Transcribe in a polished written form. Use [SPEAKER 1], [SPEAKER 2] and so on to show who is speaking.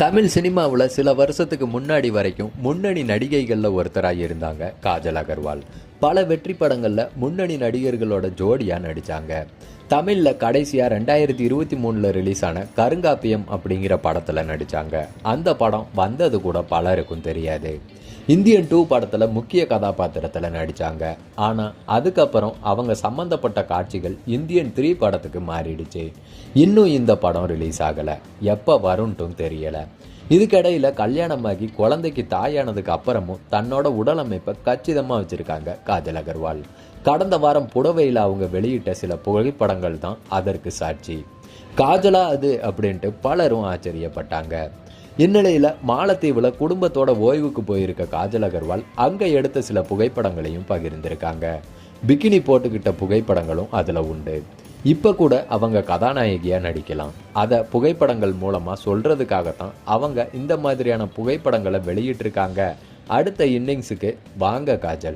[SPEAKER 1] தமிழ் சினிமாவில் சில வருஷத்துக்கு முன்னாடி வரைக்கும் முன்னணி நடிகைகளில் ஒருத்தராக இருந்தாங்க காஜல் அகர்வால். பல வெற்றி படங்களில் முன்னணி நடிகர்களோட ஜோடியாக நடித்தாங்க. தமிழில் கடைசியாக 2023 ரிலீஸ் ஆன கருங்காப்பியம் அப்படிங்கிற படத்தில் நடித்தாங்க. அந்த படம் வந்தது கூட பலருக்கும் தெரியாது. இந்தியன் 2 படத்தில் முக்கிய கதாபாத்திரத்தில் நடித்தாங்க. ஆனால் அதுக்கப்புறம் அவங்க சம்மந்தப்பட்ட காட்சிகள் இந்தியன் 3 படத்துக்கு மாறிடுச்சு. இன்னும் இந்த படம் ரிலீஸ் ஆகலை, எப்போ வரும்ட்டும் தெரியலை. இதுக்கிடையில் கல்யாணமாகி குழந்தைக்கு தாயானதுக்கு அப்புறமும் தன்னோட உடல் அமைப்பை கச்சிதமாக வச்சுருக்காங்க காஜல் அகர்வால். கடந்த வாரம் புடவையில் அவங்க வெளியிட்ட சில புகைப்படங்கள் தான் அதற்கு சாட்சி. காஜலா அது அப்படின்ட்டு பலரும் ஆச்சரியப்பட்டாங்க. இந்நிலையில் மாலத்தீவில் குடும்பத்தோட ஓய்வுக்கு போயிருக்க காஜல் அகர்வால் அங்கே எடுத்த சில புகைப்படங்களையும் பகிர்ந்திருக்காங்க. பிகினி போட்டுக்கிட்ட புகைப்படங்களும் அதில் உண்டு. இப்போ கூட அவங்க கதாநாயகியாக நடிக்கலாம். அதை புகைப்படங்கள் மூலமாக சொல்கிறதுக்காகத்தான் அவங்க இந்த மாதிரியான புகைப்படங்களை வெளியிட்டிருக்காங்க. அடுத்த இன்னிங்ஸுக்கு வாங்க காஜல்.